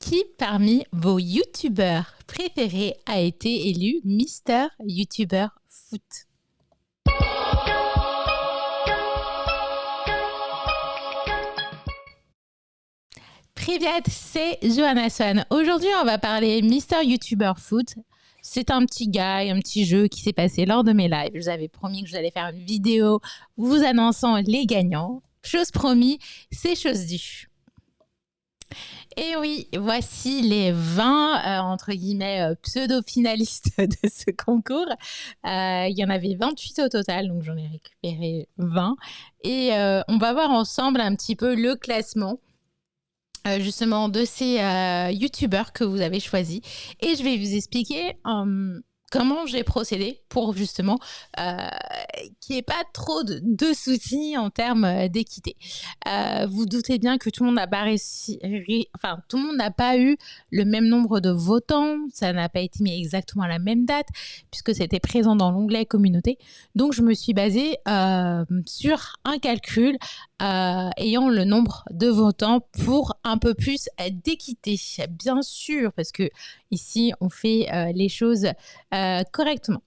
Qui parmi vos youtubeurs préférés a été élu Mister YouTuber Foot? Привет, c'est Johanna Swan. Aujourd'hui, on va parler Mister YouTuber Foot. C'est un petit guide, un petit jeu qui s'est passé lors de mes lives. Je vous avais promis que j'allais faire une vidéo vous annonçant les gagnants. Chose promis, c'est chose due. Et oui, voici les 20, entre guillemets, pseudo-finalistes de ce concours. Il y en avait 28 au total, donc j'en ai récupéré 20. Et on va voir ensemble un petit peu le classement justement de ces youtubeurs que vous avez choisis. Et je vais vous expliquer comment j'ai procédé pour justement qu'il n'y ait pas trop de soucis en termes d'équité. Vous doutez bien que tout le monde n'a pas réussi, enfin tout le monde n'a pas eu le même nombre de votants, ça n'a pas été mis exactement à la même date puisque c'était présent dans l'onglet communauté. Donc je me suis basée sur un calcul ayant le nombre de votants pour un peu plus d'équité, bien sûr, parce que ici on fait les choses correctement.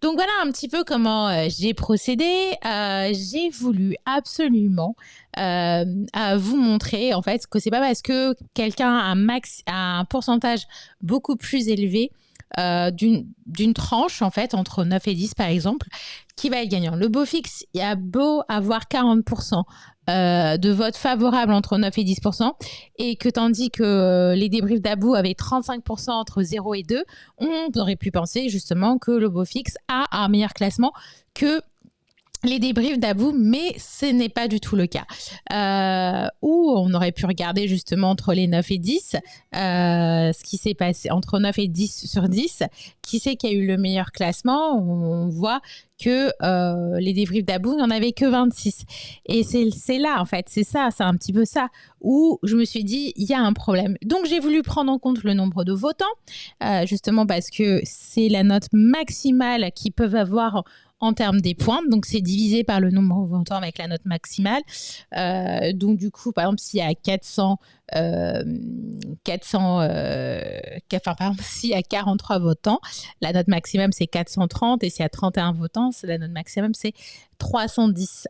Donc voilà un petit peu comment j'ai procédé. J'ai voulu absolument vous montrer en fait que c'est pas parce que quelqu'un a un pourcentage beaucoup plus élevé d'une tranche en fait entre 9 et 10 par exemple qui va être gagnant. Le beau fixe, il a beau avoir 40% de votes favorables entre 9 et 10%, et que tandis que les débriefs d'Abou avaient 35% entre 0 et 2, on aurait pu penser justement que le beau fixe a un meilleur classement que les débriefs d'Abou, mais ce n'est pas du tout le cas. Où on aurait pu regarder justement entre les 9 et 10, ce qui s'est passé entre 9 et 10 sur 10, qui c'est qui a eu le meilleur classement. On voit que les débriefs d'Abou, il n'y en avait que 26. Et c'est là, en fait, c'est un petit peu ça, où je me suis dit, il y a un problème. Donc, j'ai voulu prendre en compte le nombre de votants, justement parce que c'est la note maximale qu'ils peuvent avoir en termes des points. Donc, c'est divisé par le nombre de votants avec la note maximale. Donc, du coup, par exemple, s'il y a 400... enfin, par exemple, s'il y a 43 votants, la note maximum, c'est 430. Et s'il y a 31 votants, la note maximum, c'est 310.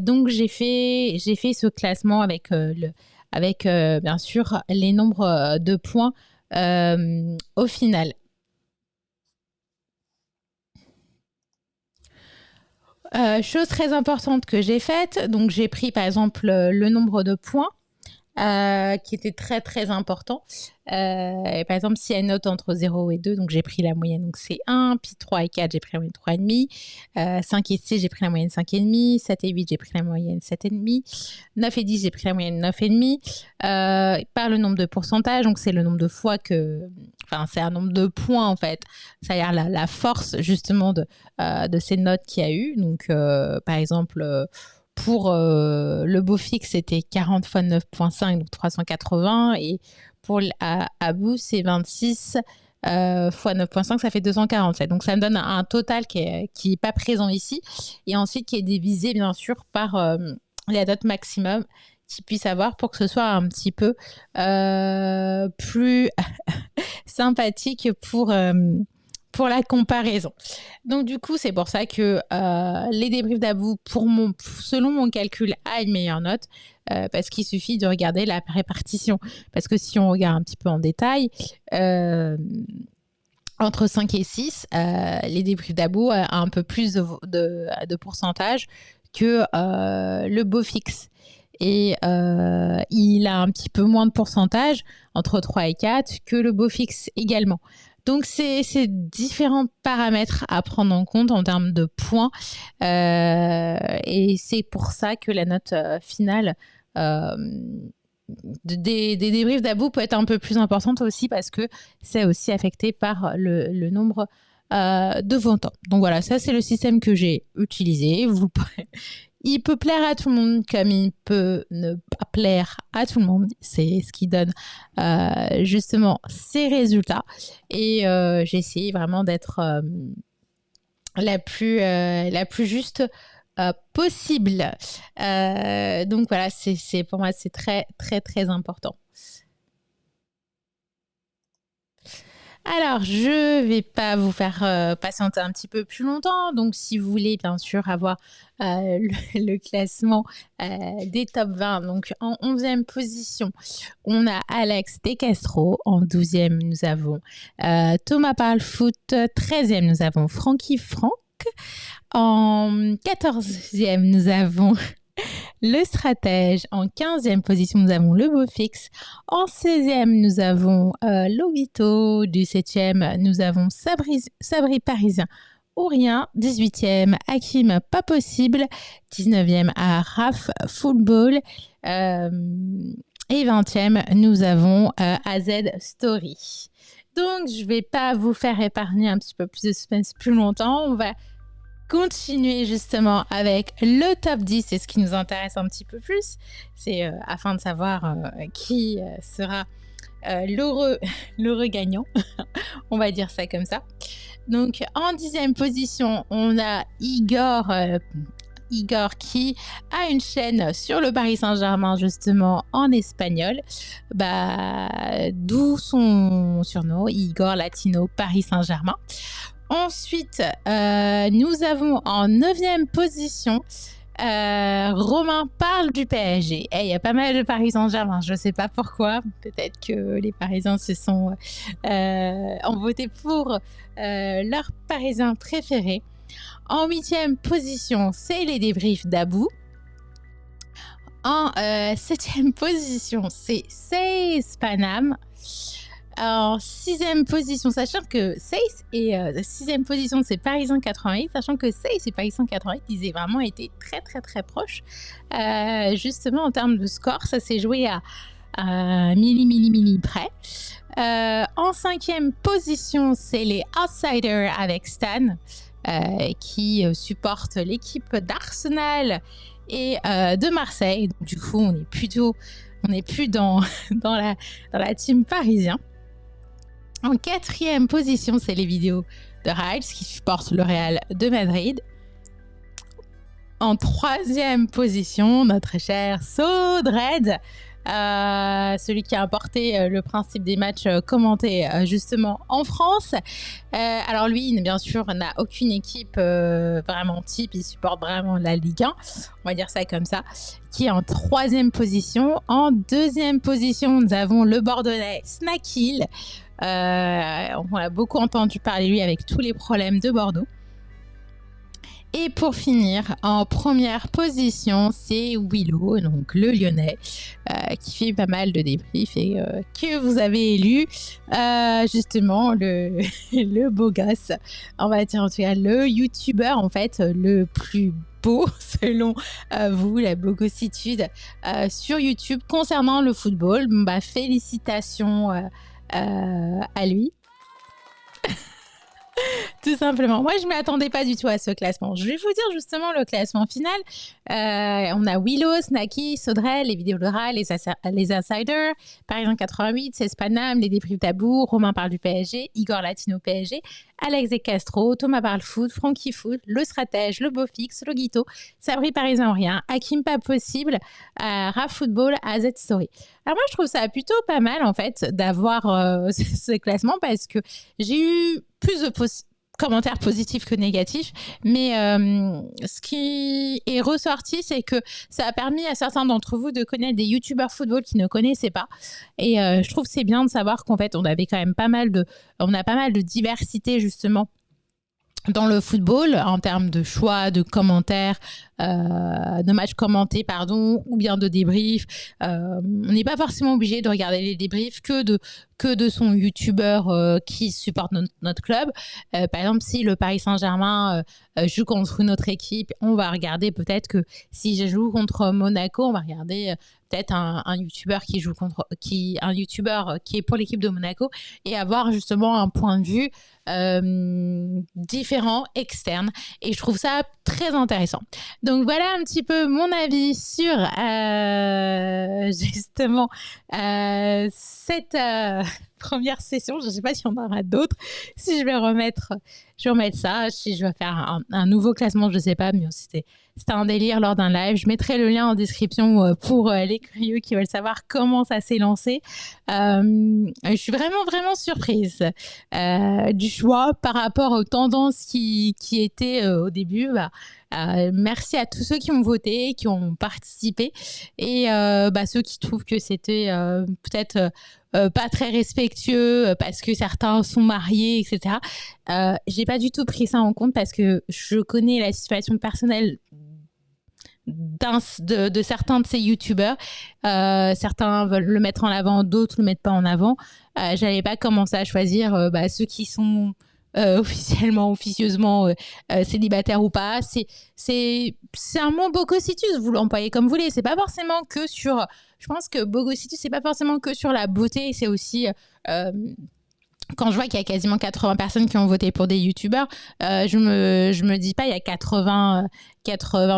Donc, j'ai fait ce classement avec, bien sûr, les nombres de points au final. Chose très importante que j'ai faite, donc j'ai pris par exemple le nombre de points qui était très très important. Et par exemple, s'il y a une note entre 0 et 2, donc j'ai pris la moyenne, donc c'est 1, puis 3 et 4, j'ai pris la moyenne 3,5, 5 et 6, j'ai pris la moyenne 5,5, 7 et 8, j'ai pris la moyenne 7,5, 9 et 10, j'ai pris la moyenne 9,5, par le nombre de pourcentages, donc c'est le nombre de fois que... Enfin, c'est un nombre de points, en fait. C'est-à-dire la force, justement, de ces notes qu'il y a eu. Donc, par exemple... pour le beau fixe, c'était 40 fois 9,5, donc 380. Et pour Abou, c'est 26 fois 9,5, ça fait 247. Donc, ça me donne un total qui est pas présent ici. Et ensuite, qui est divisé, bien sûr, par la note maximum qu'il puisse avoir pour que ce soit un petit peu plus sympathique pour la comparaison. Donc du coup, c'est pour ça que les débriefs d'Abou, selon mon calcul, a une meilleure note, parce qu'il suffit de regarder la répartition. Parce que si on regarde un petit peu en détail, entre 5 et 6, les débriefs d'Abou a un peu plus de pourcentage que le beau fixe. Et il a un petit peu moins de pourcentage, entre 3 et 4, que le beau fixe également. Donc, c'est différents paramètres à prendre en compte en termes de points. Et c'est pour ça que la note finale des débriefs d'Abou peut être un peu plus importante aussi, parce que c'est aussi affecté par le nombre de votants. Donc voilà, ça c'est le système que j'ai utilisé. Il peut plaire à tout le monde comme il peut ne pas plaire à tout le monde. C'est ce qui donne justement ces résultats. Et j'ai essayé vraiment d'être la plus juste possible. Donc voilà, pour moi, c'est très, très, très important. Alors, je vais pas vous faire patienter un petit peu plus longtemps. Donc, si vous voulez bien sûr avoir le classement des top 20, donc en 11e position, on a Alex De Castro. En 12e, nous avons Thomas Parle Foot. 13e, nous avons Francky Franck. En 14e, nous avons le stratège. En 15e position, nous avons le beau fixe. En 16e, nous avons Lobito. Du 7e, nous avons Sabri Parisien ou rien. 18e, Hakim Pas Possible. 19e, à Raf Football. Et 20e, nous avons AZ Story. Donc, je ne vais pas vous faire épargner un petit peu plus de suspense plus longtemps. On va continuer justement avec le top 10, c'est ce qui nous intéresse un petit peu plus. C'est afin de savoir qui sera l'heureux gagnant. On va dire ça comme ça. Donc, en 10e position, on a Igor qui a une chaîne sur le Paris Saint-Germain, justement en espagnol. D'où son surnom, Igor Latino Paris Saint-Germain. Ensuite, nous avons en 9e position Romain Parle du PSG. Il y a pas mal de Paris Saint-Germain, je ne sais pas pourquoi. Peut-être que les Parisiens ont voté pour leur Parisien préféré. En 8e position, c'est les débriefs d'Abou. En 7e position, c'est Seis Panam. En 6e position, sachant que Seis et 6e position, c'est Parisien 88, sachant que Seis et Parisien 88, ils ont vraiment été très très très proches. Justement, en termes de score, ça s'est joué à milli près. En 5e position, c'est les Outsiders avec Stan, qui supporte l'équipe d'Arsenal et de Marseille. Donc, du coup, on n'est plus dans la team parisien. En 4e position, c'est les vidéos de Riles qui supportent le Real de Madrid. En 3e position, notre cher Sodred, celui qui a importé le principe des matchs commentés justement en France. Alors lui, bien sûr, n'a aucune équipe vraiment type, il supporte vraiment la Ligue 1, on va dire ça comme ça, qui est en 3e position. En 2e position, nous avons le Bordelais Snackil. On a beaucoup entendu parler de lui avec tous les problèmes de Bordeaux. Et pour finir, en première position, c'est Willow, donc le Lyonnais, qui fait pas mal de débriefs et que vous avez élu justement le beau gosse, on va dire en tout cas le YouTuber en fait le plus beau selon vous, la bogossitude sur YouTube concernant le football. Félicitations à lui. Tout simplement. Moi, je ne m'attendais pas du tout à ce classement. Je vais vous dire justement le classement final. On a Willow, Snacky, Sodrel, les vidéos de Ral, les Insiders, Parisien 88, c'est Spanam, les débriefs d'Abou, Romain Parle du PSG, Igor Latino PSG, Alex De Castro, Thomas Parle Foot, Francky Foot, le Stratège, le Beau Fixe, le Guito, Sabri Parisien Rien, Hakim Pas Possible, Raf Football, AZ Story. Alors moi, je trouve ça plutôt pas mal en fait d'avoir ce classement parce que j'ai eu plus de commentaires positifs que négatifs, mais ce qui est ressorti, c'est que ça a permis à certains d'entre vous de connaître des youtubeurs football qui ne connaissaient pas, et je trouve que c'est bien de savoir qu'en fait on avait quand même pas mal de diversité justement dans le football en termes de choix, de commentaires, de matchs commentés, ou bien de débriefs. On n'est pas forcément obligé de regarder les débriefs que de son youtubeur qui supporte notre club. Par exemple, si le Paris Saint-Germain joue contre une autre équipe, on va regarder peut-être que si je joue contre Monaco, on va regarder peut-être un youtubeur qui est pour l'équipe de Monaco, et avoir justement un point de vue différent, externe, et je trouve ça très intéressant. Donc voilà un petit peu mon avis sur justement cette première session. Je ne sais pas si on en aura d'autres, si je vais remettre ça, si je vais faire un nouveau classement, je ne sais pas, mais C'était un délire lors d'un live. Je mettrai le lien en description pour les curieux qui veulent savoir comment ça s'est lancé. Je suis vraiment surprise du choix par rapport aux tendances qui étaient au début. Merci à tous ceux qui ont voté, qui ont participé et ceux qui trouvent que c'était peut-être pas très respectueux parce que certains sont mariés, etc. J'ai pas du tout pris ça en compte parce que je connais la situation personnelle de certains de ces youtubeurs. Certains veulent le mettre en avant, d'autres le mettent pas en avant. J'allais pas commencer à choisir ceux qui sont officieusement célibataires ou pas. C'est un mot bogositus, vous l'employez comme vous voulez. C'est pas forcément que sur... Je pense que bogositus, c'est pas forcément que sur la beauté, c'est aussi... quand je vois qu'il y a quasiment 80 personnes qui ont voté pour des youtubeurs, je me dis pas il y a 80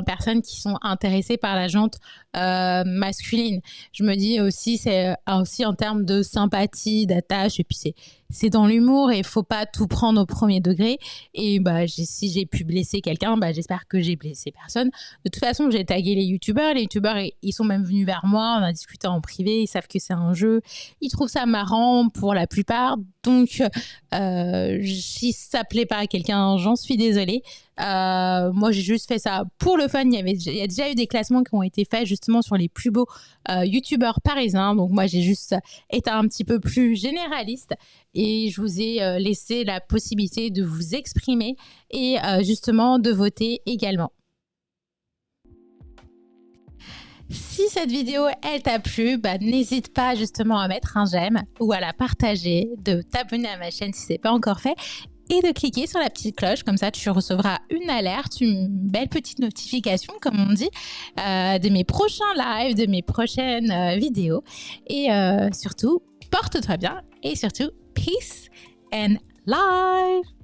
personnes qui sont intéressées par la jante masculine. Je me dis aussi c'est aussi en termes de sympathie, d'attache, et puis c'est dans l'humour et il faut pas tout prendre au premier degré. Et si j'ai pu blesser quelqu'un, j'espère que j'ai blessé personne. De toute façon, j'ai tagué les youtubeurs. Les youtubeurs, ils sont même venus vers moi, on a discuté en privé, ils savent que c'est un jeu. Ils trouvent ça marrant pour la plupart. Donc, si ça plaît pas à quelqu'un, j'en suis désolée. Moi, j'ai juste fait ça pour le fun. Il y a déjà eu des classements qui ont été faits justement sur les plus beaux youtubeurs parisiens. Donc, moi, j'ai juste été un petit peu plus généraliste et je vous ai laissé la possibilité de vous exprimer et justement de voter également. Si cette vidéo, elle t'a plu, n'hésite pas justement à mettre un j'aime ou à la partager, de t'abonner à ma chaîne si ce n'est pas encore fait et de cliquer sur la petite cloche. Comme ça, tu recevras une alerte, une belle petite notification, comme on dit, de mes prochains lives, de mes prochaines vidéos. Et surtout, porte-toi bien et surtout, peace and life!